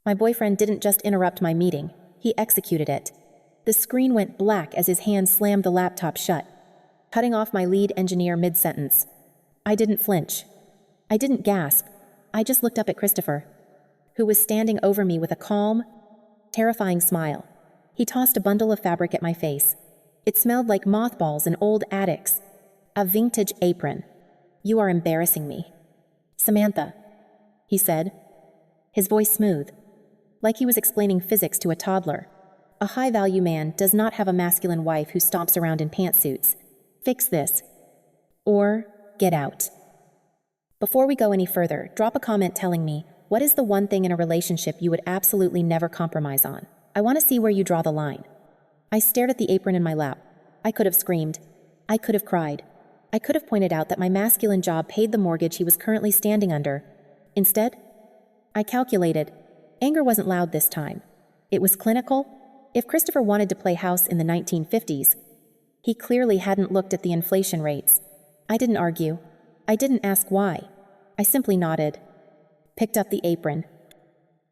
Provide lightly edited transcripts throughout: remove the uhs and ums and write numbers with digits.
My boyfriend didn't just interrupt my meeting, he executed it. The screen went black as his hand slammed the laptop shut, cutting off my lead engineer mid-sentence. I didn't flinch. I didn't gasp. I just looked up at Christopher, who was standing over me with a calm, terrifying smile. He tossed a bundle of fabric at my face. It smelled like mothballs in old attics. A vintage apron. "You are embarrassing me." "Samantha," he said, his voice smooth, like he was explaining physics to a toddler. "A high-value man does not have a masculine wife who stomps around in pantsuits. Fix this. Or get out." Before we go any further, drop a comment telling me, what is the one thing in a relationship you would absolutely never compromise on? I want to see where you draw the line. I stared at the apron in my lap. I could have screamed. I could have cried. I could have pointed out that my masculine job paid the mortgage he was currently standing under. Instead, I calculated. Anger wasn't loud this time. It was clinical. If Christopher wanted to play house in the 1950s, he clearly hadn't looked at the inflation rates. I didn't argue. I didn't ask why. I simply nodded, picked up the apron,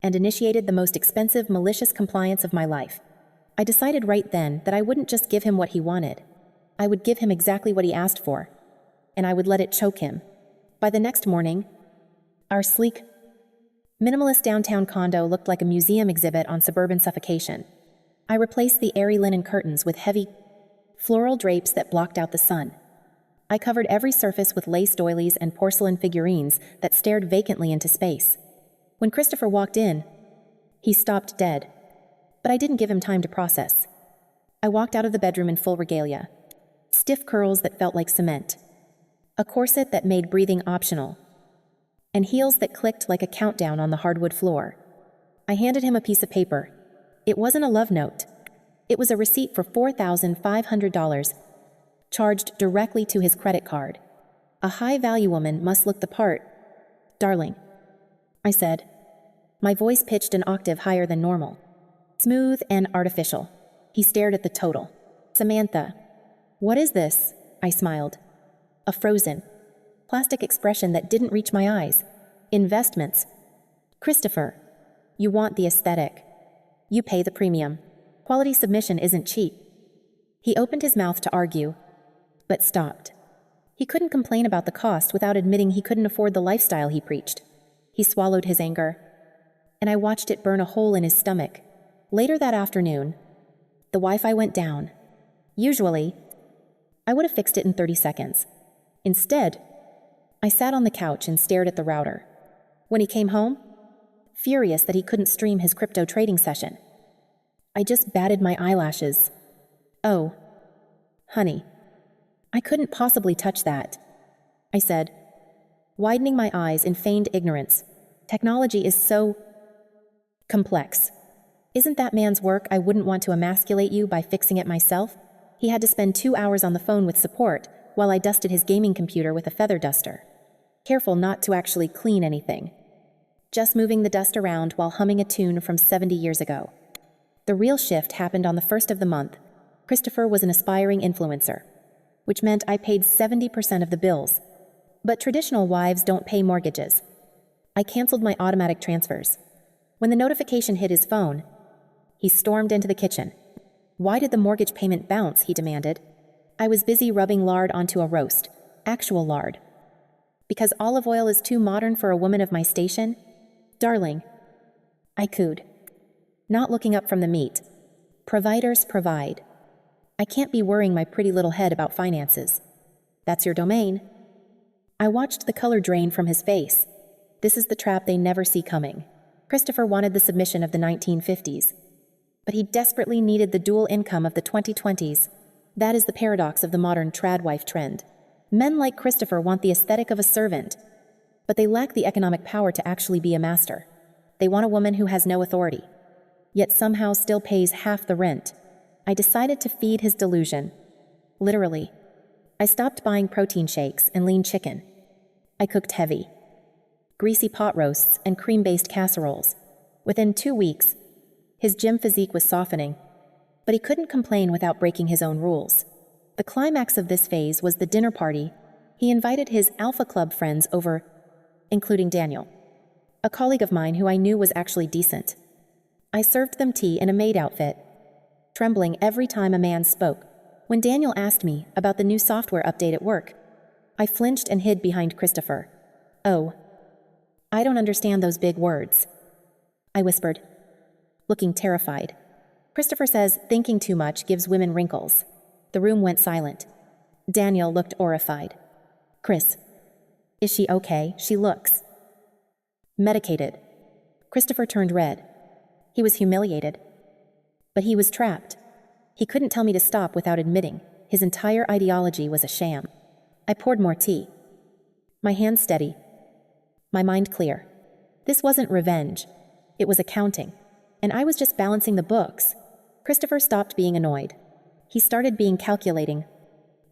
and initiated the most expensive, malicious compliance of my life. I decided right then that I wouldn't just give him what he wanted. I would give him exactly what he asked for, and I would let it choke him. By the next morning, our sleek, minimalist downtown condo looked like a museum exhibit on suburban suffocation. I replaced the airy linen curtains with heavy, floral drapes that blocked out the sun. I covered every surface with lace doilies and porcelain figurines that stared vacantly into space. When Christopher walked in, he stopped dead. But I didn't give him time to process. I walked out of the bedroom in full regalia. Stiff curls that felt like cement. A corset that made breathing optional. And heels that clicked like a countdown on the hardwood floor. I handed him a piece of paper. It wasn't a love note. It was a receipt for $4,500, charged directly to his credit card. A high-value woman must look the part. "Darling," I said, my voice pitched an octave higher than normal. Smooth and artificial. He stared at the total. "Samantha, what is this?" I smiled. A frozen, plastic expression that didn't reach my eyes. "Investments." "Christopher, you want the aesthetic. You pay the premium. Quality submission isn't cheap." He opened his mouth to argue, but stopped. He couldn't complain about the cost without admitting he couldn't afford the lifestyle he preached. He swallowed his anger, and I watched it burn a hole in his stomach. Later that afternoon, the Wi-Fi went down. Usually, I would have fixed it in 30 seconds. Instead, I sat on the couch and stared at the router. When he came home, furious that he couldn't stream his crypto trading session, I just batted my eyelashes. "Oh, honey, I couldn't possibly touch that," I said, widening my eyes in feigned ignorance. "Technology is so complex. Isn't that man's work? I wouldn't want to emasculate you by fixing it myself." He had to spend 2 hours on the phone with support while I dusted his gaming computer with a feather duster. Careful not to actually clean anything. Just moving the dust around while humming a tune from 70 years ago. The real shift happened on the 1st of the month. Christopher was an aspiring influencer, which meant I paid 70% of the bills. But traditional wives don't pay mortgages. I canceled my automatic transfers. When the notification hit his phone, he stormed into the kitchen. "Why did the mortgage payment bounce?" he demanded. I was busy rubbing lard onto a roast. Actual lard. "Because olive oil is too modern for a woman of my station?" "Darling," I cooed, not looking up from the meat. "Providers provide. I can't be worrying my pretty little head about finances." "That's your domain." I watched the color drain from his face. This is the trap they never see coming. Christopher wanted the submission of the 1950s, but he desperately needed the dual income of the 2020s. That is the paradox of the modern tradwife trend. Men like Christopher want the aesthetic of a servant, but they lack the economic power to actually be a master. They want a woman who has no authority, yet somehow still pays half the rent. I decided to feed his delusion. Literally. I stopped buying protein shakes and lean chicken. I cooked heavy, greasy pot roasts and cream-based casseroles. Within 2 weeks, his gym physique was softening, but he couldn't complain without breaking his own rules. The climax of this phase was the dinner party. He invited his Alpha Club friends over, including Daniel, a colleague of mine who I knew was actually decent. I served them tea in a maid outfit, trembling every time a man spoke. When Daniel asked me about the new software update at work, I flinched and hid behind Christopher. "Oh, I don't understand those big words," I whispered, looking terrified. Christopher says thinking too much gives women wrinkles. The room went silent. Daniel looked horrified. "Chris, is she okay? She looks medicated." Christopher turned red. He was humiliated. But he was trapped. He couldn't tell me to stop without admitting his entire ideology was a sham. I poured more tea. My hands steady. My mind clear. This wasn't revenge. It was accounting. And I was just balancing the books. Christopher stopped being annoyed. He started being calculating.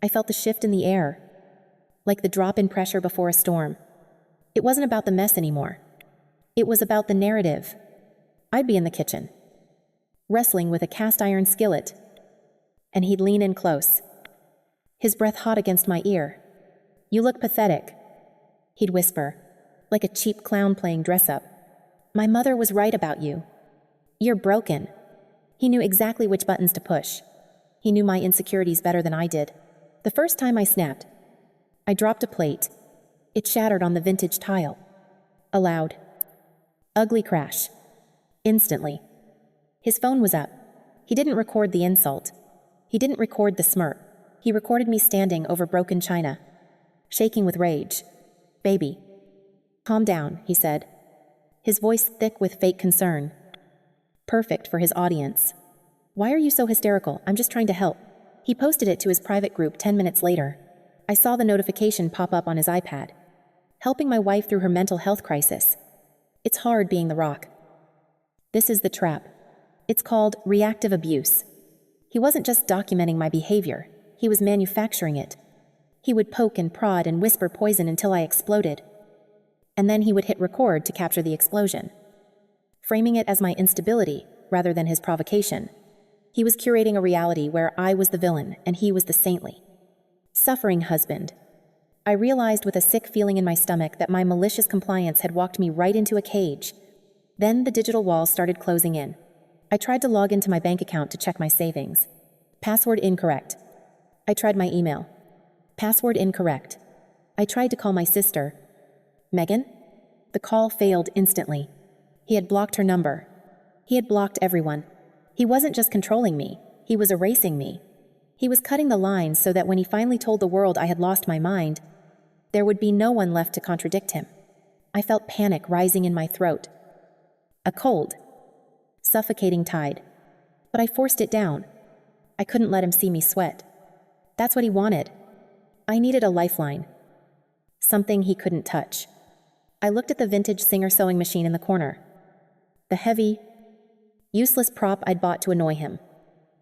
I felt the shift in the air, like the drop in pressure before a storm. It wasn't about the mess anymore. It was about the narrative. I'd be in the kitchen, wrestling with a cast iron skillet, and he'd lean in close, his breath hot against my ear. "You look pathetic," he'd whisper, like a cheap clown playing dress-up. "My mother was right about you. You're broken." He knew exactly which buttons to push. He knew my insecurities better than I did. The first time I snapped, I dropped a plate. It shattered on the vintage tile. A loud, ugly crash. Instantly. His phone was up. He didn't record the insult. He didn't record the smirk. He recorded me standing over broken china, shaking with rage. "Baby, calm down," he said, his voice thick with fake concern. Perfect for his audience. "Why are you so hysterical? I'm just trying to help." He posted it to his private group 10 minutes later. I saw the notification pop up on his iPad. "Helping my wife through her mental health crisis. It's hard being the rock." This is the trap. It's called reactive abuse. He wasn't just documenting my behavior. He was manufacturing it. He would poke and prod and whisper poison until I exploded. And then he would hit record to capture the explosion, framing it as my instability rather than his provocation. He was curating a reality where I was the villain and he was the saintly, suffering husband. I realized with a sick feeling in my stomach that my malicious compliance had walked me right into a cage. Then the digital walls started closing in. I tried to log into my bank account to check my savings. Password incorrect. I tried my email. Password incorrect. I tried to call my sister. "Megan?" The call failed instantly. He had blocked her number. He had blocked everyone. He wasn't just controlling me. He was erasing me. He was cutting the lines so that when he finally told the world I had lost my mind, there would be no one left to contradict him. I felt panic rising in my throat. A cold, suffocating tide. But I forced it down. I couldn't let him see me sweat. That's what he wanted. I needed a lifeline. Something he couldn't touch. I looked at the vintage Singer sewing machine in the corner. The heavy, useless prop I'd bought to annoy him.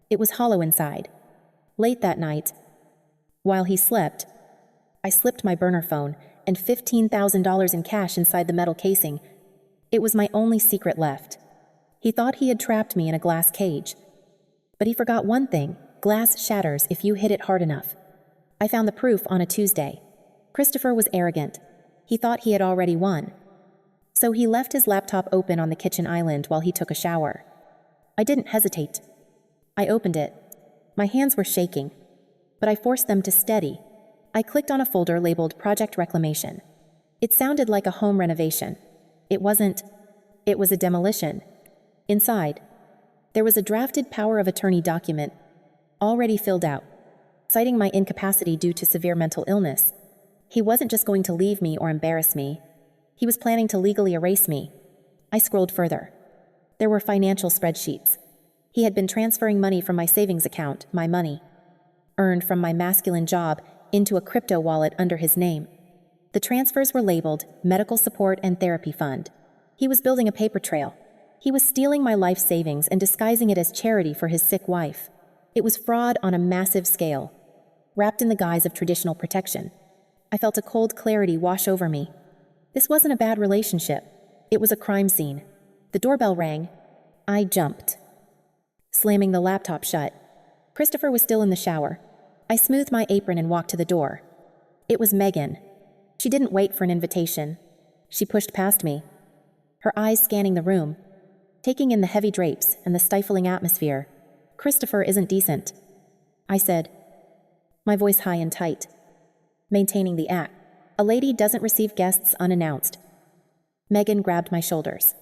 It was hollow inside. Late that night, while he slept, I slipped my burner phone and $15,000 in cash inside the metal casing. It was my only secret left. He thought he had trapped me in a glass cage. But he forgot one thing: glass shatters if you hit it hard enough. I found the proof on a Tuesday. Christopher was arrogant. He thought he had already won. So he left his laptop open on the kitchen island while he took a shower. I didn't hesitate. I opened it. My hands were shaking, but I forced them to steady. I clicked on a folder labeled Project Reclamation. It sounded like a home renovation. It wasn't. It was a demolition. Inside, there was a drafted power of attorney document, already filled out, citing my incapacity due to severe mental illness. He wasn't just going to leave me or embarrass me. He was planning to legally erase me. I scrolled further. There were financial spreadsheets. He had been transferring money from my savings account, my money, earned from my masculine job, into a crypto wallet under his name. The transfers were labeled Medical Support and Therapy Fund. He was building a paper trail. He was stealing my life savings and disguising it as charity for his sick wife. It was fraud on a massive scale, wrapped in the guise of traditional protection. I felt a cold clarity wash over me. This wasn't a bad relationship. It was a crime scene. The doorbell rang. I jumped, slamming the laptop shut. Christopher was still in the shower. I smoothed my apron and walked to the door. It was Megan. She didn't wait for an invitation. She pushed past me, her eyes scanning the room. taking in the heavy drapes and the stifling atmosphere. Christopher isn't decent, I said, my voice high and tight, maintaining the act. A lady doesn't receive guests unannounced. Megan grabbed my shoulders.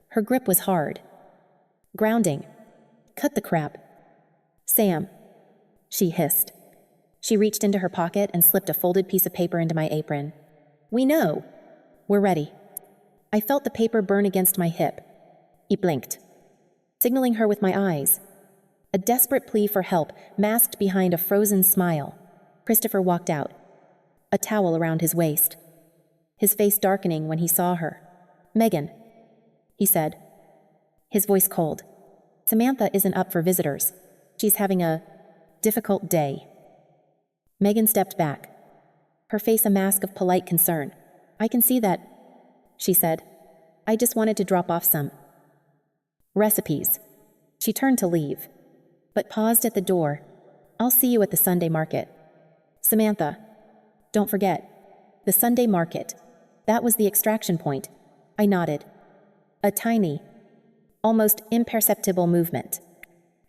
Her grip was hard. Grounding. Cut the crap. Sam, she hissed. She reached into her pocket and slipped a folded piece of paper into my apron. We know. We're ready. I felt the paper burn against my hip. He blinked, signaling her with my eyes. A desperate plea for help masked behind a frozen smile. Christopher walked out, a towel around his waist, his face darkening when he saw her. Megan, he said, his voice cold. Samantha isn't up for visitors. She's having a difficult day. Megan stepped back, her face a mask of polite concern. I can see that, she said. I just wanted to drop off some recipes. She turned to leave, but paused at the door. I'll see you at the Sunday market. Samantha, don't forget, the Sunday market. That was the extraction point. I nodded. A tiny, almost imperceptible movement.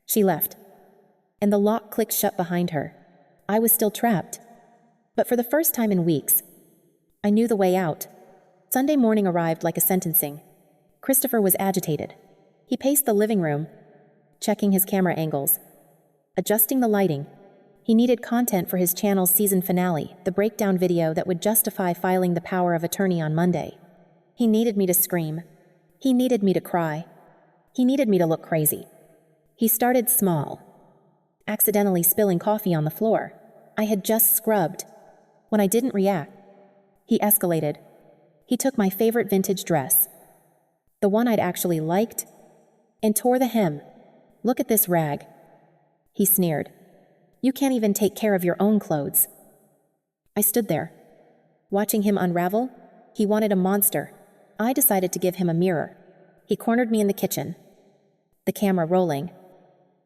She left, and the lock clicked shut behind her. I was still trapped, but for the first time in weeks, I knew the way out. Sunday morning arrived like a sentencing. Christopher was agitated. He paced the living room, checking his camera angles, adjusting the lighting. He needed content for his channel's season finale, the breakdown video that would justify filing the power of attorney on Monday. He needed me to scream. He needed me to cry. He needed me to look crazy. He started small, accidentally spilling coffee on the floor. I had just scrubbed. When I didn't react, he escalated. He took my favorite vintage dress, the one I'd actually liked, and tore the hem. Look at this rag, he sneered. You can't even take care of your own clothes. I stood there, watching him unravel. He wanted a monster. I decided to give him a mirror. He cornered me in the kitchen, the camera rolling,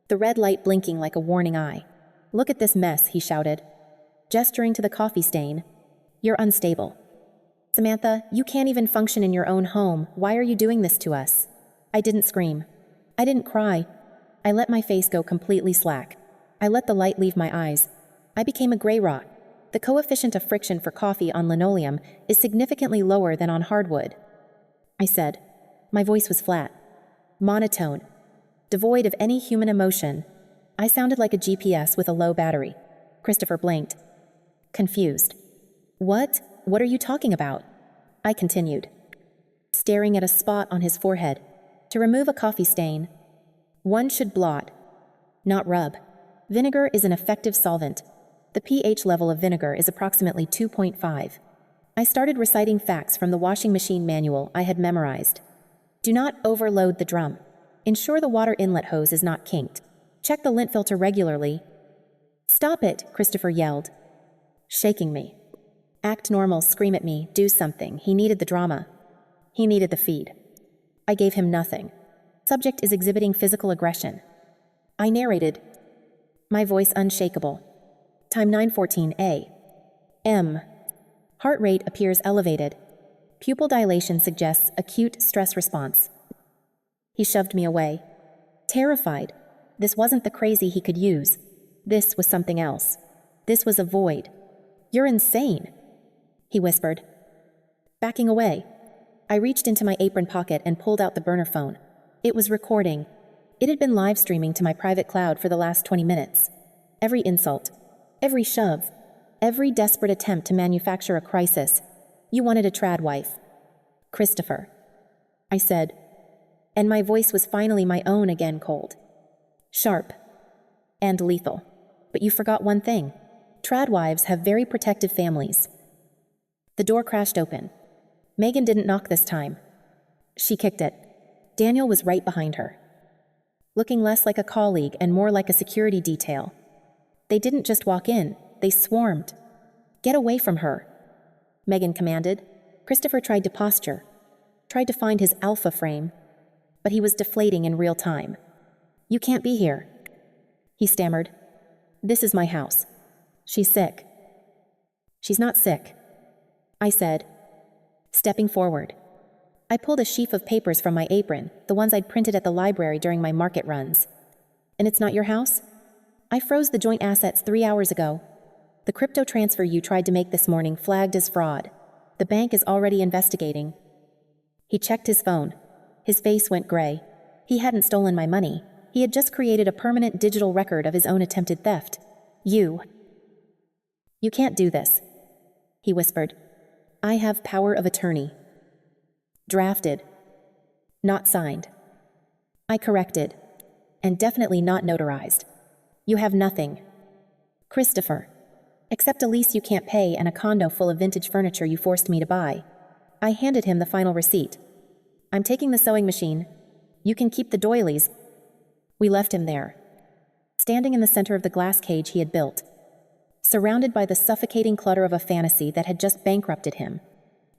the red light blinking like a warning eye. Look at this mess, he shouted, gesturing to the coffee stain. You're unstable. Samantha, you can't even function in your own home. Why are you doing this to us? I didn't scream. I didn't cry. I let my face go completely slack. I let the light leave my eyes. I became a gray rock. The coefficient of friction for coffee on linoleum is significantly lower than on hardwood, I said. My voice was flat, monotone, devoid of any human emotion. I sounded like a GPS with a low battery. Christopher blinked, confused. What? What are you talking about? I continued, staring at a spot on his forehead. To remove a coffee stain, one should blot, not rub. Vinegar is an effective solvent. The pH level of vinegar is approximately 2.5. I started reciting facts from the washing machine manual I had memorized. Do not overload the drum. Ensure the water inlet hose is not kinked. Check the lint filter regularly. Stop it, Christopher yelled, shaking me. Act normal, scream at me, do something. He needed the drama. He needed the feed. I gave him nothing. Subject is exhibiting physical aggression. I narrated, my voice unshakable. Time 9:14 a.m. Heart rate appears elevated. Pupil dilation suggests acute stress response. He shoved me away, terrified. This wasn't the crazy he could use. This was something else. This was a void. You're insane, he whispered, backing away. I reached into my apron pocket and pulled out the burner phone. It was recording. It had been live streaming to my private cloud for the last 20 minutes. Every insult, every shove, every desperate attempt to manufacture a crisis. You wanted a trad wife, Christopher, I said, and my voice was finally my own again, cold, sharp, and lethal. But you forgot one thing. Trad wives have very protective families. The door crashed open. Megan didn't knock this time. She kicked it. Daniel was right behind her, looking less like a colleague and more like a security detail. They didn't just walk in, they swarmed. Get away from her, Megan commanded. Christopher tried to posture, tried to find his alpha frame, but he was deflating in real time. You can't be here, he stammered. This is my house. She's sick. She's not sick, I said, stepping forward. I pulled a sheaf of papers from my apron, the ones I'd printed at the library during my market runs. And it's not your house? I froze the joint assets 3 hours ago. The crypto transfer you tried to make this morning flagged as fraud. The bank is already investigating. He checked his phone. His face went gray. He hadn't stolen my money. He had just created a permanent digital record of his own attempted theft. You can't do this, he whispered. I have power of attorney. Drafted. Not signed. I corrected. And definitely not notarized. You have nothing. Christopher. Except a lease you can't pay and a condo full of vintage furniture you forced me to buy. I handed him the final receipt. I'm taking the sewing machine. You can keep the doilies. We left him there, standing in the center of the glass cage he had built, surrounded by the suffocating clutter of a fantasy that had just bankrupted him.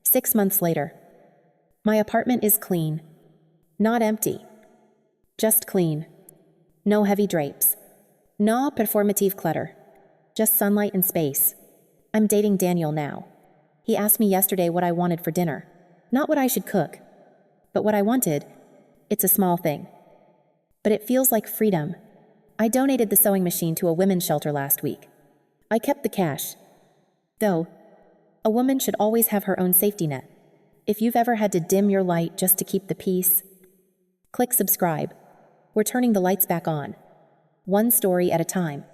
6 months later. My apartment is clean. Not empty. Just clean. No heavy drapes. No performative clutter. Just sunlight and space. I'm dating Daniel now. He asked me yesterday what I wanted for dinner. Not what I should cook, but what I wanted. It's a small thing. But it feels like freedom. I donated the sewing machine to a women's shelter last week. I kept the cash. Though, a woman should always have her own safety net. If you've ever had to dim your light just to keep the peace, click subscribe. We're turning the lights back on. One story at a time.